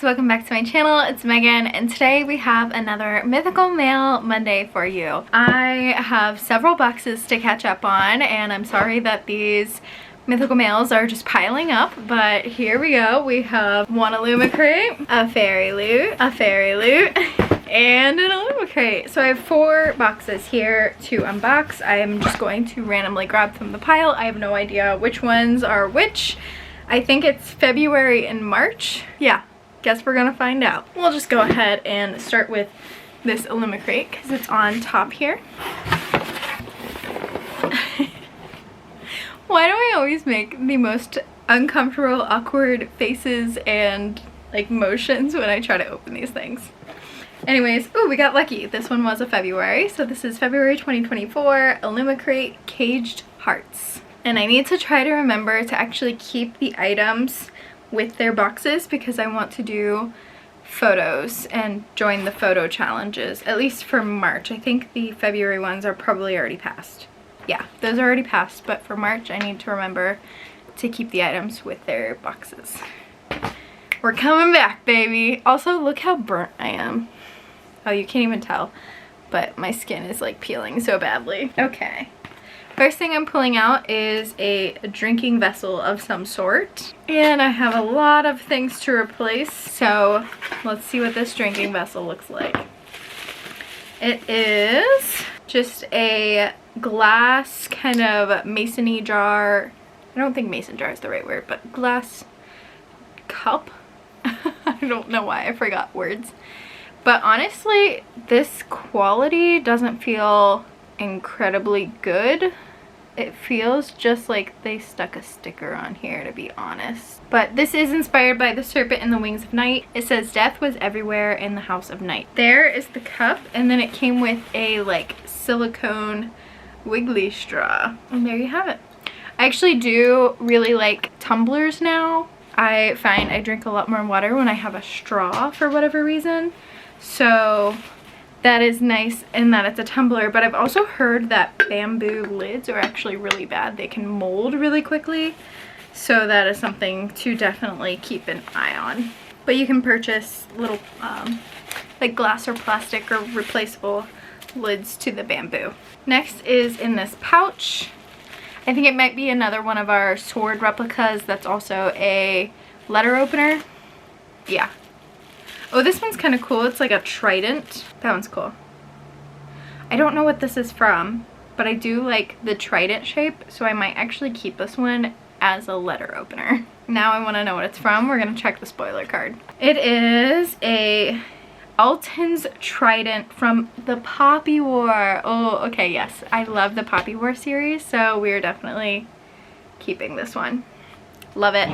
welcome back to my channel. It's Megan and today we have another Mythical Mail Monday for you. I have several boxes to catch up on and I'm sorry that these Mythical Mails are just piling up, but here we go. We have one Illumicrate, a Fairyloot, and an Illumicrate. So I have 4 boxes here to unbox. I am just going to randomly grab from the pile. I have no idea which ones are which. I think it's February and March. Yeah, guess we're gonna find out. We'll just go ahead and start with this Illumicrate because it's on top here. Why do I always make the most uncomfortable, awkward faces and like motions when I try to open these things? Anyways, oh, we got lucky. This one was a February, so this is February 2024 Illumicrate Caged Hearts. And I need to try to remember to actually keep the items with their boxes because I want to do photos and join the photo challenges, at least for March. I think the February ones are probably already passed. Yeah, those are already passed, but for March I need to remember to keep the items with their boxes. We're coming back, baby. Also, look how burnt I am. Oh, you can't even tell, but my skin is like peeling so badly. Okay. First thing I'm pulling out is a drinking vessel of some sort. And I have a lot of things to replace, so let's see what this drinking vessel looks like. It is just a glass kind of mason-y jar. I don't think mason jar is the right word, but glass cup. I don't know why I forgot words. But honestly, this quality doesn't feel incredibly good. It feels just like they stuck a sticker on here, to be honest. But this is inspired by the serpent and the wings of night. It says death was everywhere in the house of night. There is the cup, and then it came with a like silicone wiggly straw. And there you have it. I actually do really like tumblers now. I find I drink a lot more water when I have a straw for whatever reason. So that is nice in that it's a tumbler, but I've also heard that bamboo lids are actually really bad. They can mold really quickly, so that is something to definitely keep an eye on. But you can purchase little like glass or plastic or replaceable lids to the bamboo. Next is in this pouch. I think it might be another one of our sword replicas that's also a letter opener. Yeah. Oh, this one's kind of cool. It's like a trident. That one's cool. I don't know what this is from, but I do like the trident shape, so I might actually keep this one as a letter opener. Now I want to know what it's from. We're going to check the spoiler card. It is a Alton's trident from the Poppy War. Oh, okay, yes. I love the Poppy War series, so we're definitely keeping this one. Love it.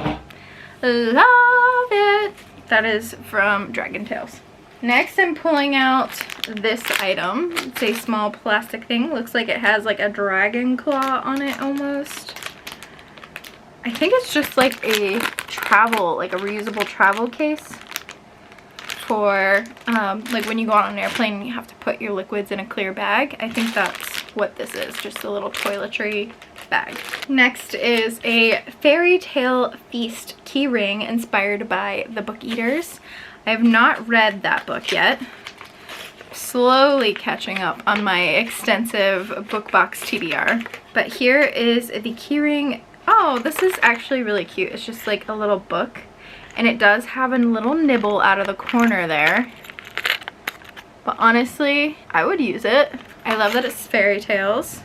Love it. That is from Dragon Tales. Next, I'm pulling out this item. It's a small plastic thing. Looks like it has like a dragon claw on it almost. I think it's just like a travel, like a reusable travel case for like when you go on an airplane and you have to put your liquids in a clear bag. I think that's what this is, just a little toiletry bag. Next is a Fairy Tale Feast key ring inspired by the Book Eaters. I have not read that book yet. Slowly catching up on my extensive book box TBR. But here is the key ring. Oh, this is actually really cute. It's just like a little book. And it does have a little nibble out of the corner there. But honestly, I would use it. I love that it's fairy tales.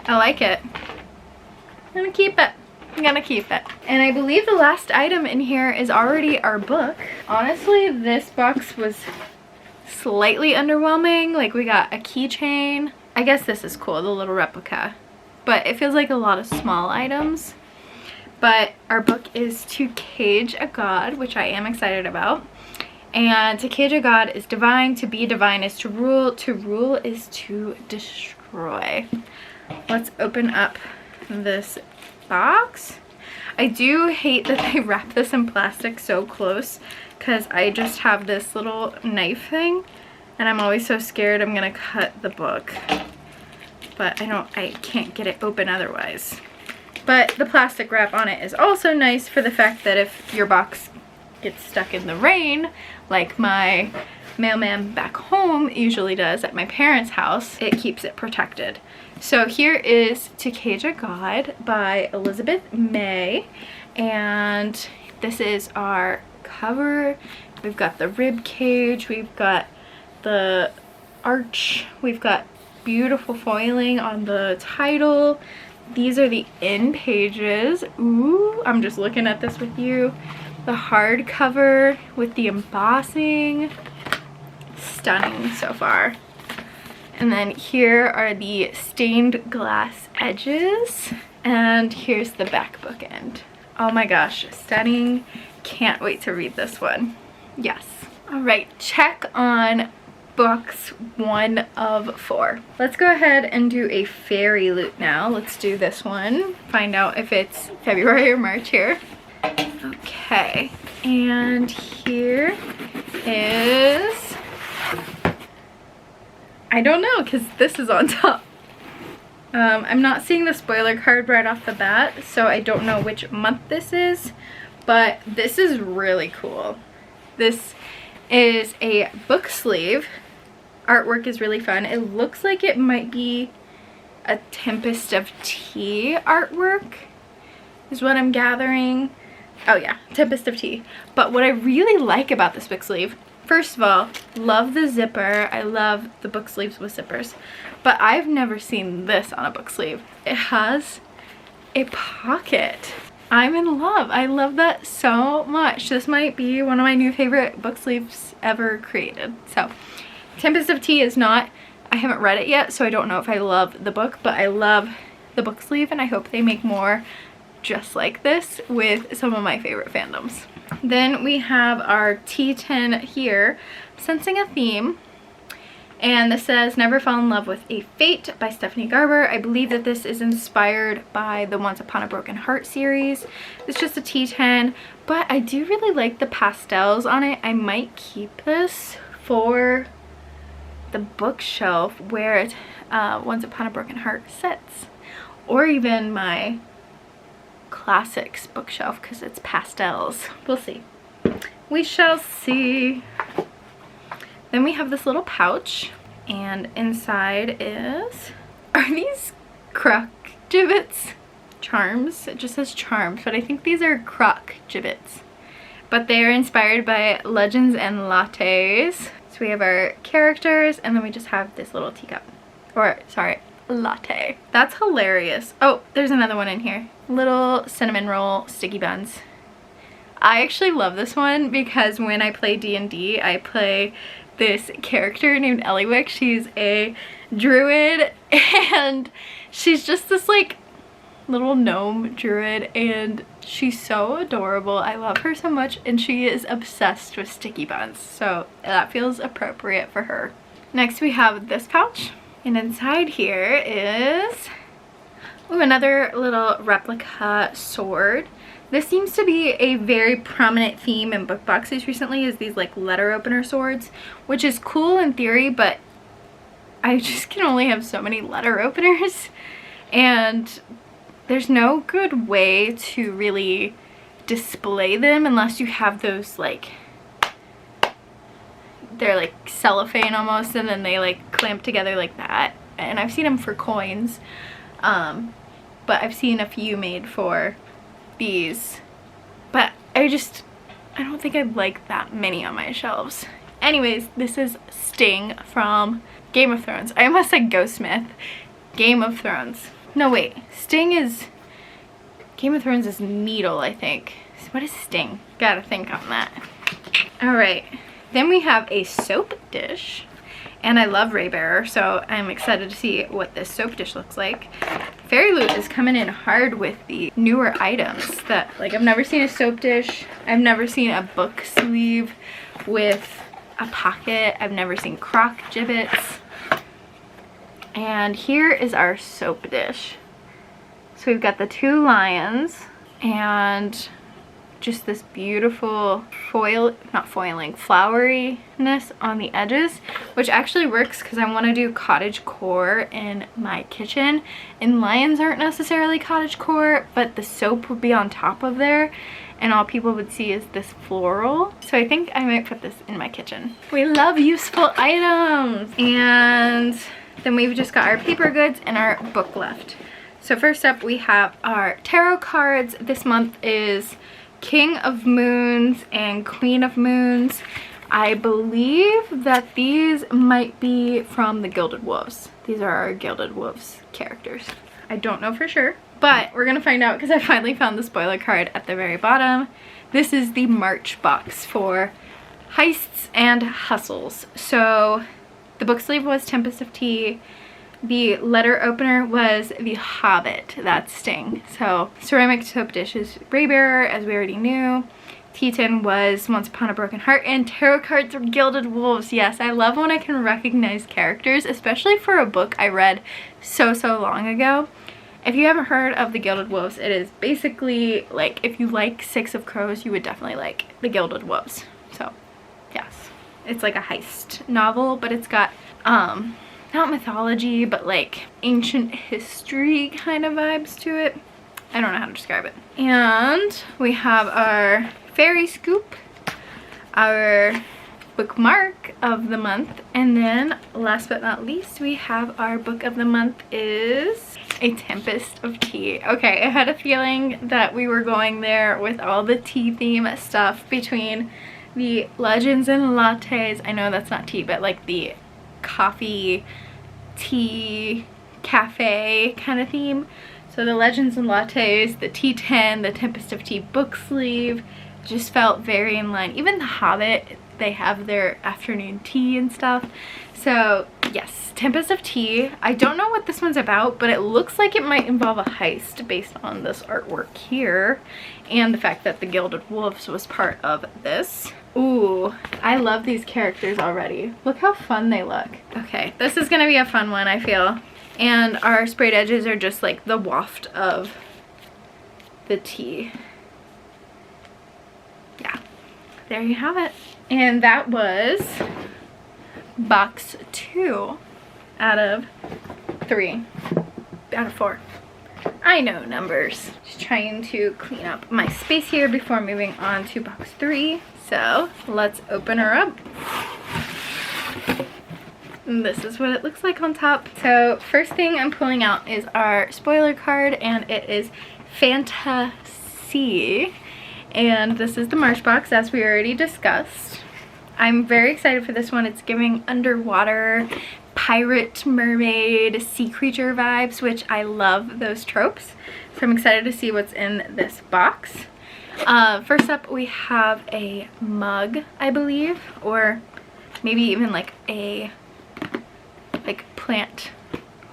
I like it. I'm gonna keep it. I'm gonna keep it. And I believe the last item in here is already our book. Honestly, this box was slightly underwhelming. Like, we got a keychain. I guess this is cool, the little replica. But it feels like a lot of small items. But our book is To Cage a God, which I am excited about. And to cage a god is divine, to be divine is to rule is to destroy. Let's open up this box. I do hate that they wrap this in plastic so close because I just have this little knife thing and I'm always so scared I'm gonna cut the book. But I can't get it open otherwise. But the plastic wrap on it is also nice for the fact that if your box gets stuck in the rain like my mailman back home usually does at my parents' house, it keeps it protected. So here is To Cage a God by Elizabeth May, and this is our cover. We've got the rib cage, we've got the arch, we've got beautiful foiling on the title. These are the end pages. Ooh, I'm just looking at this with you. The hardcover with the embossing. Stunning so far. And then here are the stained glass edges. And here's the back bookend. Oh my gosh, stunning. Can't wait to read this one. Yes. All right, check on books 1 of 4. Let's go ahead and do a Fairyloot now. Let's do this one. Find out if it's February or March here. Okay, and here is, I don't know because this is on top. I'm not seeing the spoiler card right off the bat, so I don't know which month this is, but this is really cool. This is a book sleeve. Artwork is really fun. It looks like it might be a Tempest of Tea artwork is what I'm gathering. Oh yeah, Tempest of Tea. But what I really like about this book sleeve, first of all, love the zipper. I love the book sleeves with zippers. But I've never seen this on a book sleeve. It has a pocket. I'm in love. I love that so much. This might be one of my new favorite book sleeves ever created. So, Tempest of Tea is not, I haven't read it yet, so I don't know if I love the book, but I love the book sleeve and I hope they make more just like this with some of my favorite fandoms. Then we have our T10 here, Sensing a Theme. And this says Never Fall in Love with a Fate by Stephanie Garber. I believe that this is inspired by the Once Upon a Broken Heart series. It's just a T10, but I do really like the pastels on it. I might keep this for the bookshelf where it, Once Upon a Broken Heart sits. Or even my classics bookshelf because it's pastels. We'll see. We shall see. Then we have this little pouch, and inside is, are these croc gibbets? Charms? It just says charms, but I think these are croc gibbets. But they are inspired by Legends and Lattes. So we have our characters, and then we just have this little teacup. Or, sorry, latte. That's hilarious. Oh, there's another one in here. Little cinnamon roll sticky buns. I actually love this one because when I play D&D, I play this character named Eliwick. She's a druid and she's just this like little gnome druid and she's so adorable. I love her so much and she is obsessed with sticky buns, so that feels appropriate for her. Next we have this pouch, and inside here is another little replica sword. This seems to be a very prominent theme in book boxes recently, is these like letter opener swords, which is cool in theory, but I just can only have so many letter openers and there's no good way to really display them unless you have those like, they're like cellophane almost, and then they like clamp together like that. And I've seen them for coins, but I've seen a few made for these, but I don't think I'd like that many on my shelves. Anyways, this is Sting from Game of Thrones. I almost said Ghostsmith. Game of Thrones. No wait, Sting is, Game of Thrones is Needle, I think. So what is Sting? Gotta think on that. Alright, then we have a soap dish. And I love Raybearer, so I'm excited to see what this soap dish looks like. Fairyloot is coming in hard with the newer items that, like, I've never seen a soap dish. I've never seen a book sleeve with a pocket. I've never seen croc gibbets. And here is our soap dish. So we've got the 2 lions, and just this beautiful floweriness on the edges, which actually works because I want to do cottage core in my kitchen, and lions aren't necessarily cottage core, but the soap would be on top of there and all people would see is this floral. So I think I might put this in my kitchen. We love useful items. And then we've just got our paper goods and our book left. So first up we have our tarot cards. This month is King of Moons and Queen of Moons. I believe that these might be from the Gilded Wolves. These are our Gilded Wolves characters. I don't know for sure, but we're gonna find out because I finally found the spoiler card at the very bottom. This is the March box for heists and hustles. So the book sleeve was Tempest of Tea. The letter opener was The Hobbit, that's Sting. So ceramic soap dish is Raybearer, as we already knew. Tea tin was Once Upon a Broken Heart, and tarot cards are Gilded Wolves. Yes, I love when I can recognize characters, especially for a book I read so long ago. If you haven't heard of the Gilded Wolves, it is basically like if you like Six of Crows, you would definitely like the Gilded Wolves. So yes, it's like a heist novel, but it's got not mythology, but like ancient history kind of vibes to it. I don't know how to describe it. And we have our fairy scoop, our bookmark of the month, and then last but not least we have our book of the month is A Tempest of Tea. Okay, I had a feeling that we were going there with all the tea theme stuff between the legends and lattes. I know that's not tea, but like the coffee, tea, cafe kind of theme. So the legends and lattes, the tea tin, the Tempest of Tea book sleeve just felt very in line. Even the Hobbit, they have their afternoon tea and stuff. So yes, Tempest of Tea. I don't know what this one's about, but it looks like it might involve a heist based on this artwork here and the fact that the Gilded Wolves was part of this. Ooh, I love these characters already. Look how fun they look. Okay, this is gonna be a fun one, I feel. And our sprayed edges are just like the waft of the tea. Yeah, there you have it. And that was box 2 out of 3 out of 4. I know numbers. Just trying to clean up my space here before moving on to box 3. So let's open her up. And this is what it looks like on top. So first thing I'm pulling out is our spoiler card, and it is Fantasy. And this is the March box, as we already discussed. I'm very excited for this one. It's giving underwater pirate, mermaid, sea creature vibes, which I love those tropes. So I'm excited to see what's in this box. First up we have a mug, I believe, or maybe even like a plant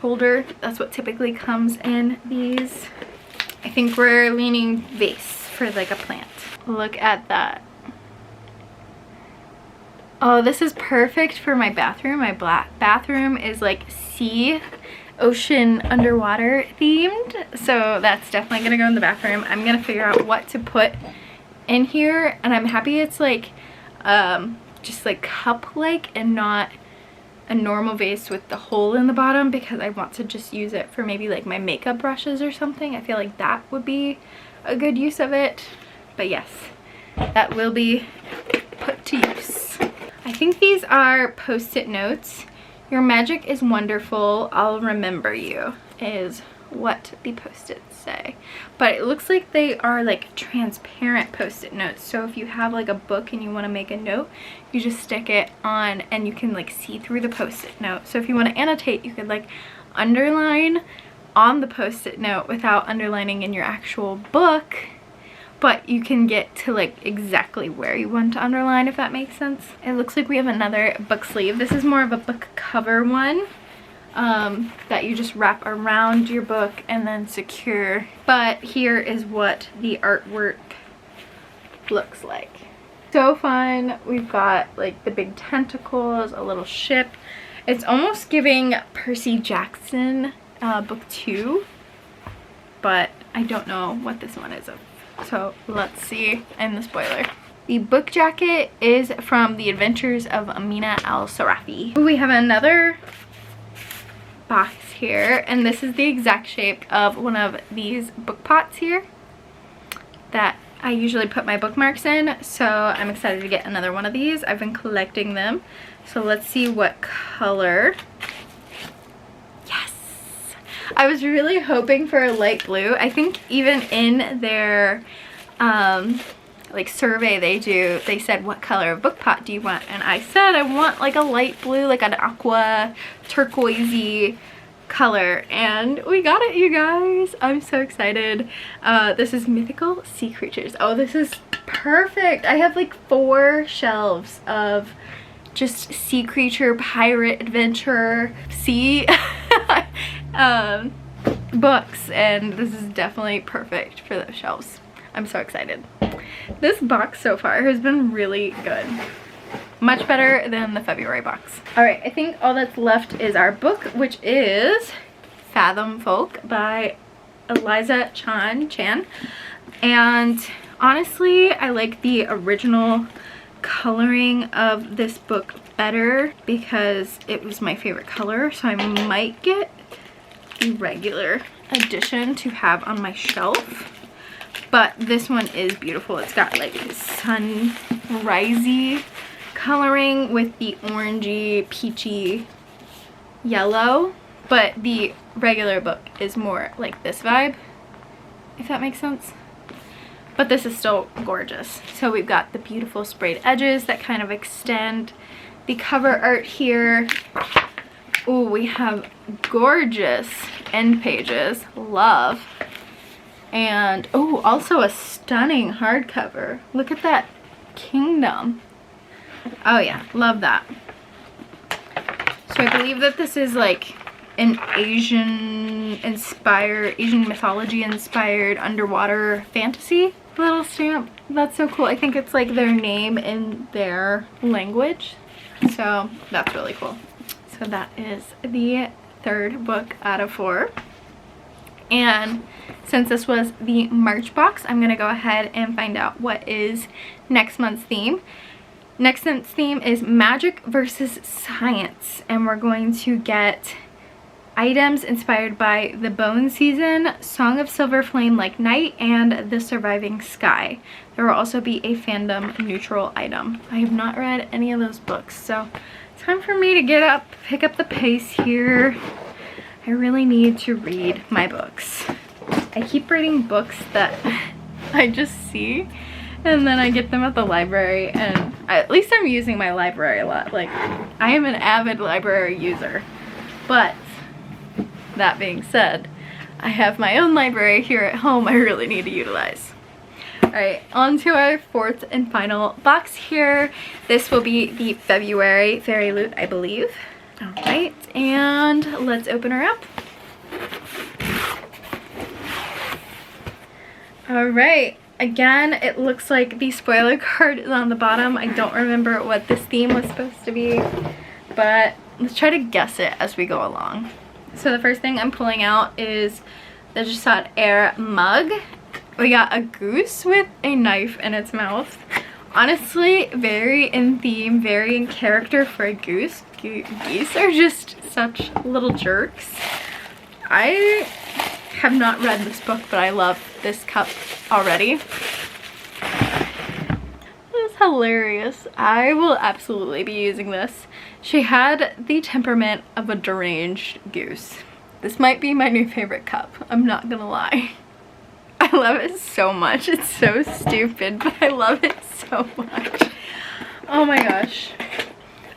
holder. That's what typically comes in these. I think we're leaning vase for like a plant. Look at that. Oh, this is perfect for my bathroom. My bathroom is like sea, ocean, underwater themed. So that's definitely gonna go in the bathroom. I'm gonna figure out what to put in here. And I'm happy it's like, just like cup-like and not a normal vase with the hole in the bottom, because I want to just use it for maybe like my makeup brushes or something. I feel like that would be a good use of it. But yes, that will be put to use. I think these are post-it notes. Your magic is wonderful, I'll remember you, is what the post-its say. But it looks like they are like transparent post-it notes. So if you have like a book and you want to make a note, you just stick it on and you can like see through the post-it note. So if you want to annotate, you could like underline on the post-it note without underlining in your actual book. But you can get to like exactly where you want to underline, if that makes sense. It looks like we have another book sleeve. This is more of a book cover one that you just wrap around your book and then secure. But here is what the artwork looks like. So fun. We've got like the big tentacles, a little ship. It's almost giving Percy Jackson book 2, but I don't know what this one is of. So let's see in the spoiler. The book jacket is from The Adventures of Amina al-Sarafi. We have another box here, and this is the exact shape of one of these book pots here that I usually put my bookmarks in, so I'm excited to get another one of these. I've been collecting them, so let's see what color. Yes! I was really hoping for a light blue. I think even in their like survey they said, what color of book pot do you want? And I said I want like a light blue, like an aqua turquoisey color, and we got it, you guys. I'm so excited. This is Mythical Sea Creatures. Oh, this is perfect. I have like 4 shelves of just sea creature, pirate, adventure, sea books, and this is definitely perfect for those shelves. I'm so excited. This box so far has been really good. Much better than the February box. Alright, I think all that's left is our book, which is Fathom Folk by Eliza Chan. And honestly, I like the original coloring of this book better because it was my favorite color, so I might get the regular edition to have on my shelf. But this one is beautiful. It's got like sunrisey coloring with the orangey, peachy yellow. But the regular book is more like this vibe, if that makes sense. But this is still gorgeous. So we've got the beautiful sprayed edges that kind of extend the cover art here. Oh, we have gorgeous end pages. Love. And oh, also a stunning hardcover. Look at that kingdom. Oh yeah, love that. So I believe that this is like an Asian mythology inspired underwater fantasy little stamp. That's so cool. I think it's like their name in their language. So that's really cool. So that is the 3rd book out of 4. And since this was the March box, I'm going to go ahead and find out what is next month's theme. Next month's theme is Magic versus Science, and we're going to get items inspired by The Bone Season, Song of Silver Flame Like Night, and The Surviving Sky. There will also be a fandom neutral item. I have not read any of those books, so time for me to get up, pick up the pace here. I really need to read my books. I keep reading books that I just see, and then I get them at the library, and at least I'm using my library a lot. Like, I am an avid library user. But that being said, I have my own library here at home I really need to utilize. Alright, on to our 4th and final box here. This will be the February Fairyloot, I believe. Alright, and let's open her up. Alright, again, it looks like the spoiler card is on the bottom. I don't remember what this theme was supposed to be, but let's try to guess it as we go along. So the first thing I'm pulling out is the Jasad Air mug. We got a goose with a knife in its mouth. Honestly, very in theme, very in character for a goose. Geese are just such little jerks. I have not read this book, but I love this cup already. This is hilarious. I will absolutely be using this. She had the temperament of a deranged goose. This might be my new favorite cup. I'm not gonna lie. I love it so much. It's so stupid, but I love it so much. Oh my gosh.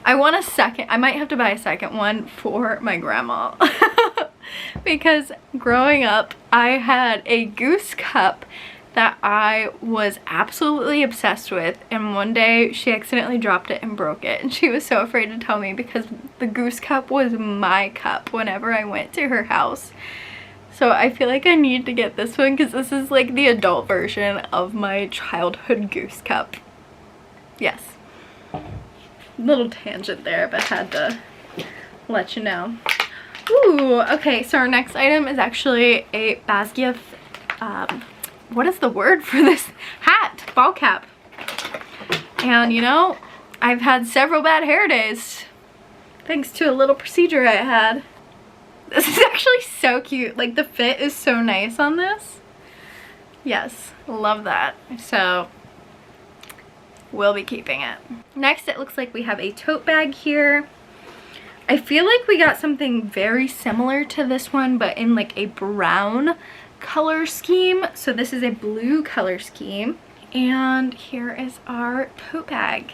I want a second. I might have to buy a second one for my grandma. Because growing up, I had a goose cup that I was absolutely obsessed with, and one day she accidentally dropped it and broke it, and she was so afraid to tell me because the goose cup was my cup whenever I went to her house. So I feel like I need to get this one because this is like the adult version of my childhood goose cup. Yes. Little tangent there, but had to let you know. Ooh, okay, so our next item is actually a Basquiat what is the word for this hat? Ball cap. And you know, I've had several bad hair days thanks to a little procedure I had. This is actually so cute. Like, the fit is so nice on this. Yes, love that. So we'll be keeping it. Next, it looks like we have a tote bag here. I feel like we got something very similar to this one, but in like a brown color scheme. So this is a blue color scheme. And here is our tote bag.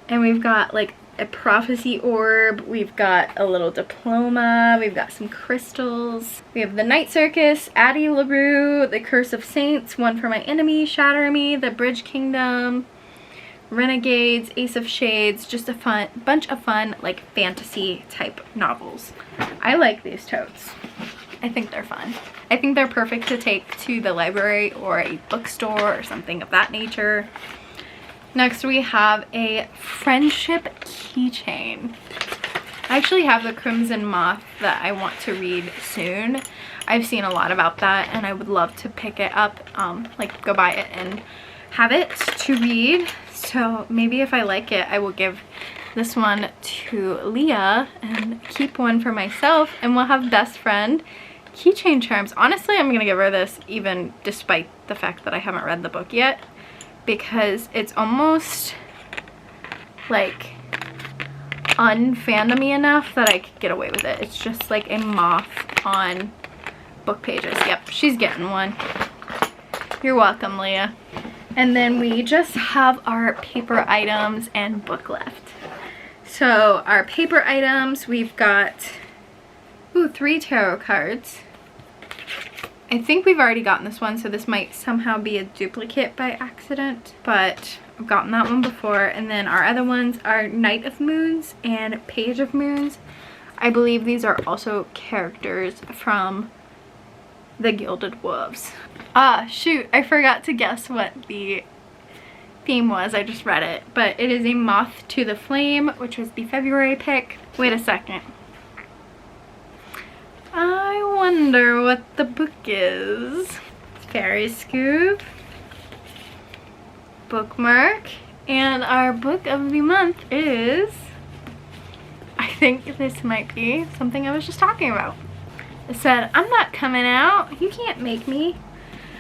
And we've got like a prophecy orb, we've got a little diploma, we've got some crystals, we have the Night Circus, Addie LaRue, the Curse of Saints, One for My Enemy, Shatter Me, the Bridge Kingdom, Renegades, Ace of Shades, just a bunch of fun like fantasy type novels. I like these totes. I think they're fun. I think they're perfect to take to the library or a bookstore or something of that nature. Next we have a friendship keychain. I actually have the Crimson Moth that I want to read soon. I've seen a lot about that and I would love to pick it up, like go buy it and have it to read. So maybe if I like it, I will give this one to Leah and keep one for myself, and we'll have best friend keychain charms. Honestly, I'm gonna give her this even despite the fact that I haven't read the book yet, because it's almost like unfandomy enough that I could get away with it. It's just like a moth on book pages. Yep, she's getting one. You're welcome, Leah. And then we just have our paper items and book left. So our paper items, we've got 3 tarot cards. I think we've already gotten this one, so this might somehow be a duplicate by accident, but I've gotten that one before. And then our other ones are Knight of Moons and Page of Moons. I believe these are also characters from the Gilded Wolves. Ah, shoot, I forgot to guess what the theme was. I just read it, but it is a Moth to the Flame, which was the February pick. Wait a second. I wonder what the book is. Fairy Scoop, bookmark, and our book of the month is, I think this might be something I was just talking about. It said, I'm not coming out. You can't make me.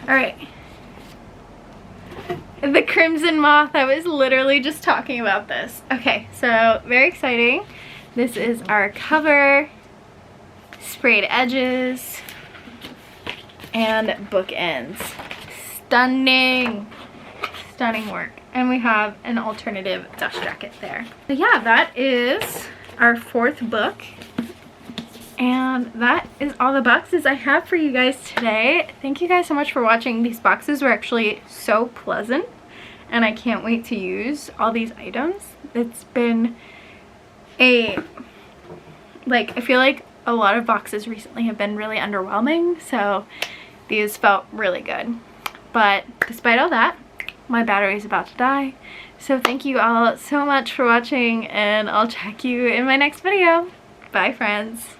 Alright. The Crimson Moth. I was literally just talking about this. Okay, so very exciting. This is our cover. Sprayed edges. And bookends. Stunning. Stunning work. And we have an alternative dust jacket there. So yeah, that is our 4th book. And that is all the boxes I have for you guys today. Thank you guys so much for watching. These boxes were actually so pleasant, and I can't wait to use all these items. It's been I feel like a lot of boxes recently have been really underwhelming, so these felt really good. But despite all that, my battery is about to die. So thank you all so much for watching, and I'll check you in my next video. Bye, friends.